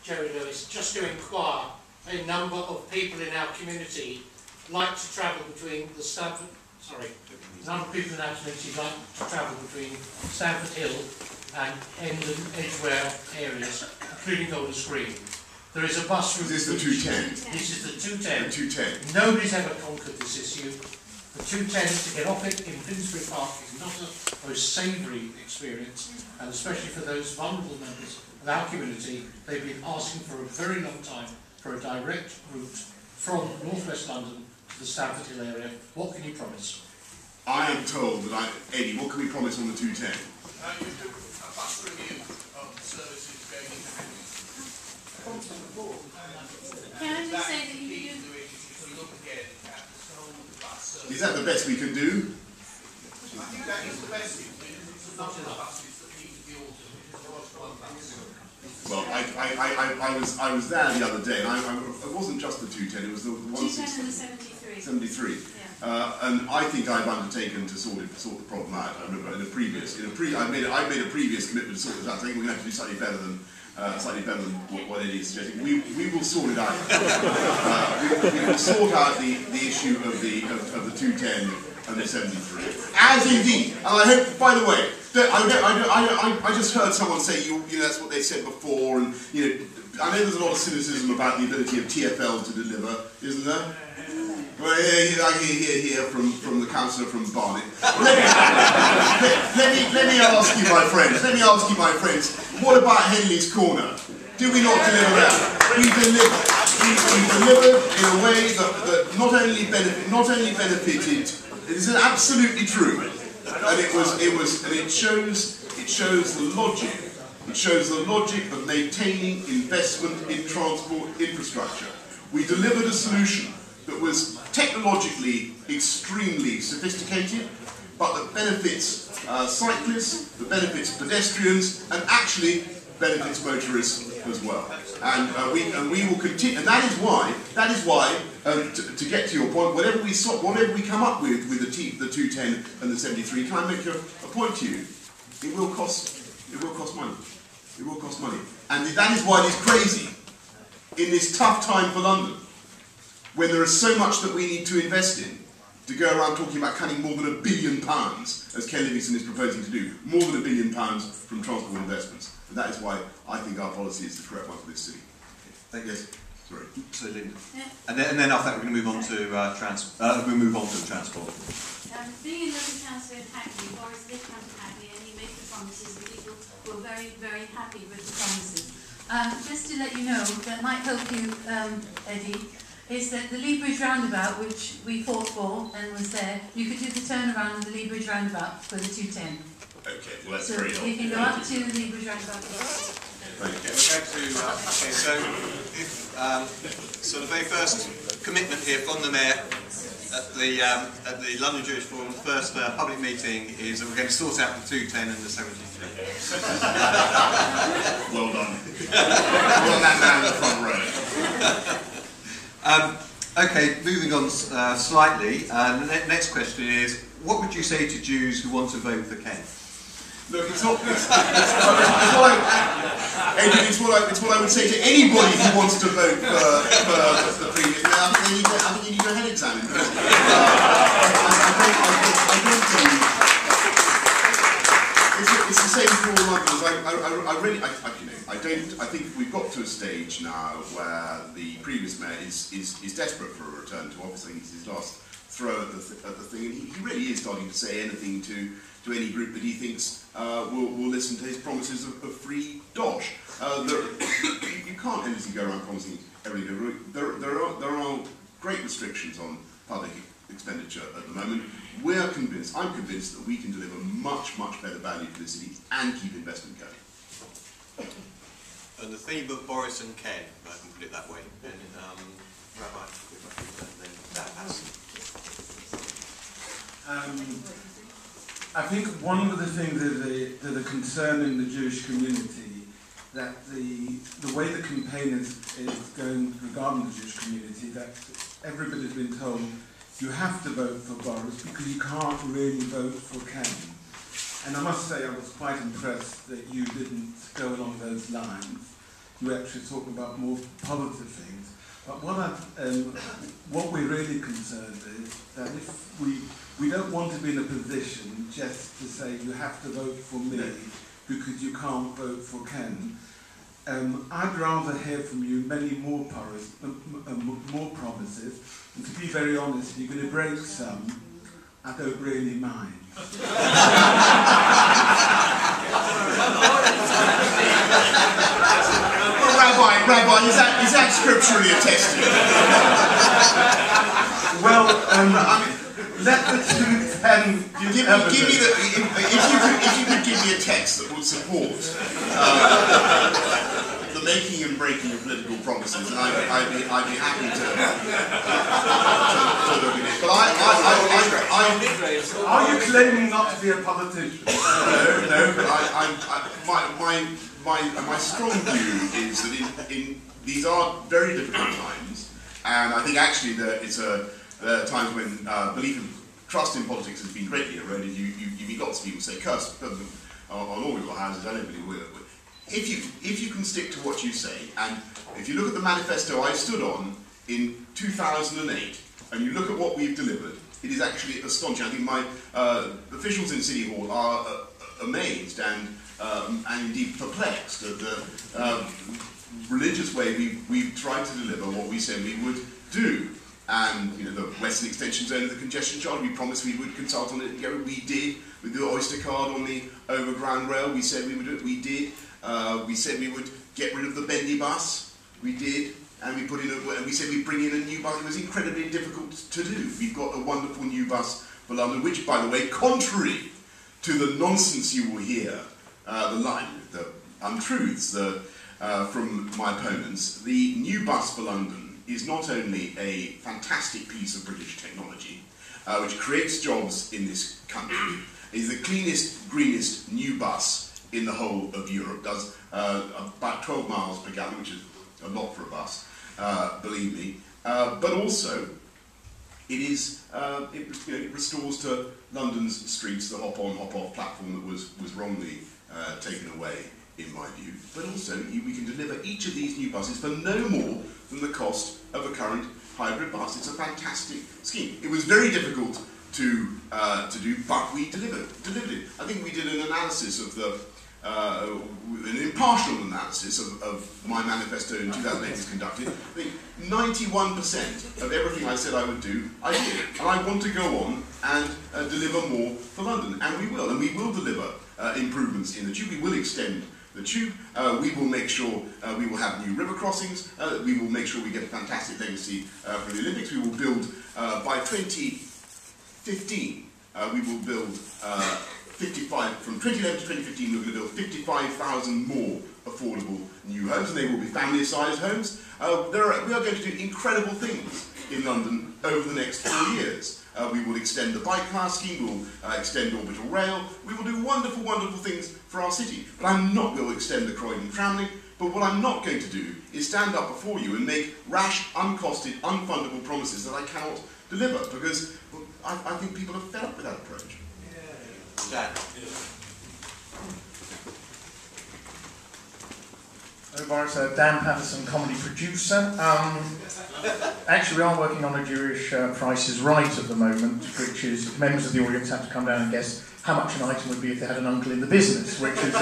Jerry Lewis, just to inquire, a number of people in our community like to travel between the Stamford, a number of people in our community like to travel between Stamford Hill and Hendon, Edgware areas, including Golders Green. There is a bus route. Is this the 210? This is the 210. The 210. Nobody's ever conquered this issue. The 210 to get off it in Finsbury Park is not a most savoury experience, and especially for those vulnerable members of our community, they've been asking for a very long time for a direct route from North West London to the Stamford Hill area. What can you promise? I am told that Eddie, what can we promise on the 210? You do a bus review of the services going into Henry. Can I just say that you do? Look again at the whole bus service. Is that the best we can do? I think that is the best thing. It's a lot of buses that need to be altered. It's not one bus. Well, I was there the other day, and it wasn't just the 210, it was the 160. 210 and the 73. 73. Yeah. And I think I've undertaken to sort the problem out. I remember I made a previous commitment to sort this out. I think we're going to have to do slightly better than what Eddie is suggesting. We will sort it out. We will sort out the issue of the 210 and the 73. As indeed, and I hope, by the way, I just heard someone say, you know, that's what they said before, and you know, I know there's a lot of cynicism about the ability of TfL to deliver, isn't there? Well, I hear from the councillor from Barnet. Let me ask you, my friends, what about Henley's Corner? Do we not deliver that? We delivered in a way that not only benefited. It is absolutely true, and it shows the logic. It shows the logic of maintaining investment in transport infrastructure. We delivered a solution that was technologically extremely sophisticated, but that benefits cyclists, that benefits pedestrians, and actually benefits motorists as well. And we will continue. And that is why. To get to your point, whatever we come up with the 210 and the 73, can I make a point to you? It will cost money. It will cost money. And that is why it is crazy in this tough time for London, when there is so much that we need to invest in, to go around talking about cutting more than £1 billion, as Ken Livingstone is proposing to do, more than £1 billion from transport investments. And that is why I think our policy is the correct one for this city. Thank you. Yes. Sorry. So Linda. Yeah. And then after that we're going to move on to transport. Being a local councillor in Hackney, Boris did come to Hackney and he made the promises and people were very, very happy with the promises. Just to let you know, that might help you, Eddie, is that the Lee Bridge roundabout, which we fought for and was there, you could do the turnaround of the Lee Bridge roundabout for the 210. Okay, well that's so very helpful. You can go up to the Lee Bridge roundabout. Thank you. We're going to, okay, so so the very first commitment here from the Mayor at the London Jewish Forum, the first public meeting, is that we're going to sort out the 210 and the 73. Well done. Well done, man in the front row. Okay, moving on slightly, the next question is, what would you say to Jews who want to vote for Ken? Look, it's what I would say to anybody who wants to vote for the previous mayor. I think you need your head examined. It's the same for all Londoners. I think we've got to a stage now where the previous mayor is desperate for a return to office. I think it's his last throw at the thing, and he really is starting to say anything to any group that he thinks will listen to his promises of free dosh. You can't endlessly go around promising everything. There are great restrictions on public expenditure at the moment. I'm convinced that we can deliver much better value to the city and keep investment going. And the theme of Boris and Ken, if I can put it that way. And, Rabbi, then that has. I think one of the things that are concerning the Jewish community, that the way the campaign is going regarding the Jewish community, that everybody's been told you have to vote for Boris because you can't really vote for Ken. And I must say I was quite impressed that you didn't go along those lines. you actually talk about more positive things. But what we're really concerned is that if we don't want to be in a position just to say you have to vote for me because you can't vote for Ken. I'd rather hear from you many more promises, and to be very honest, if you're going to break some, I don't really mind. Well, Rabbi, is that scripturally attested? Well, let the truth and If you could give me a text that would support the making and breaking of political promises, and I'd be happy to look at it. But are you claiming not to be a politician? No, but my strong view is that in these are very difficult times, and I think actually that it's times when belief and trust in politics has been greatly eroded. You've got lots of people say curse on all your houses. I don't believe we will. If you can stick to what you say, and if you look at the manifesto I stood on in 2008, and you look at what we've delivered, it is actually astonishing. I think my officials in City Hall are amazed and indeed perplexed at the religious way we've tried to deliver what we said we would do. And the Western Extension Zone of the Congestion Charter, we promised we would consult on it together. We did. With the Oyster card on the overground rail, we said we would do it. We did. We said we would get rid of the bendy bus. We did. And we said we'd bring in a new bus. It was incredibly difficult to do. We've got a wonderful new bus for London, which, by the way, contrary to the nonsense you will hear, the untruths from my opponents, the new bus for London is not only a fantastic piece of British technology, which creates jobs in this country, is the cleanest, greenest new bus in the whole of Europe, does about 12 miles per gallon, which is a lot for a bus, believe me, but also it restores to London's streets the hop-on, hop-off platform that was wrongly taken away, in my view. But also, we can deliver each of these new buses for no more than the cost of a current hybrid bus. It's a fantastic scheme. It was very difficult to do, but we delivered it. I think we did an analysis of an impartial analysis of my manifesto in 2008 was conducted. I think 91% of everything I said I would do, I did. And I want to go on and deliver more for London. And we will. And we will deliver improvements in the tube. We will extend the tube. We will make sure we will have new river crossings. We will make sure we get a fantastic legacy for the Olympics. We will build, by 2015, we will build 55, from 2011 to 2015, we're going to build 55,000 more affordable new homes, and they will be family-sized homes. We are going to do incredible things in London over the next 4 years. We will extend the bike path scheme, we will extend orbital rail, we will do wonderful, wonderful things for our city. But I'm not going to extend the Croydon tram link, but what I'm not going to do is stand up before you and make rash, uncosted, unfundable promises that I cannot deliver, because I think people are fed up with that approach. Dan. Hello Boris, Dan Patterson, comedy producer. Actually we are working on a Jewish Price is Right at the moment, which is members of the audience have to come down and guess how much an item would be if they had an uncle in the business, which is...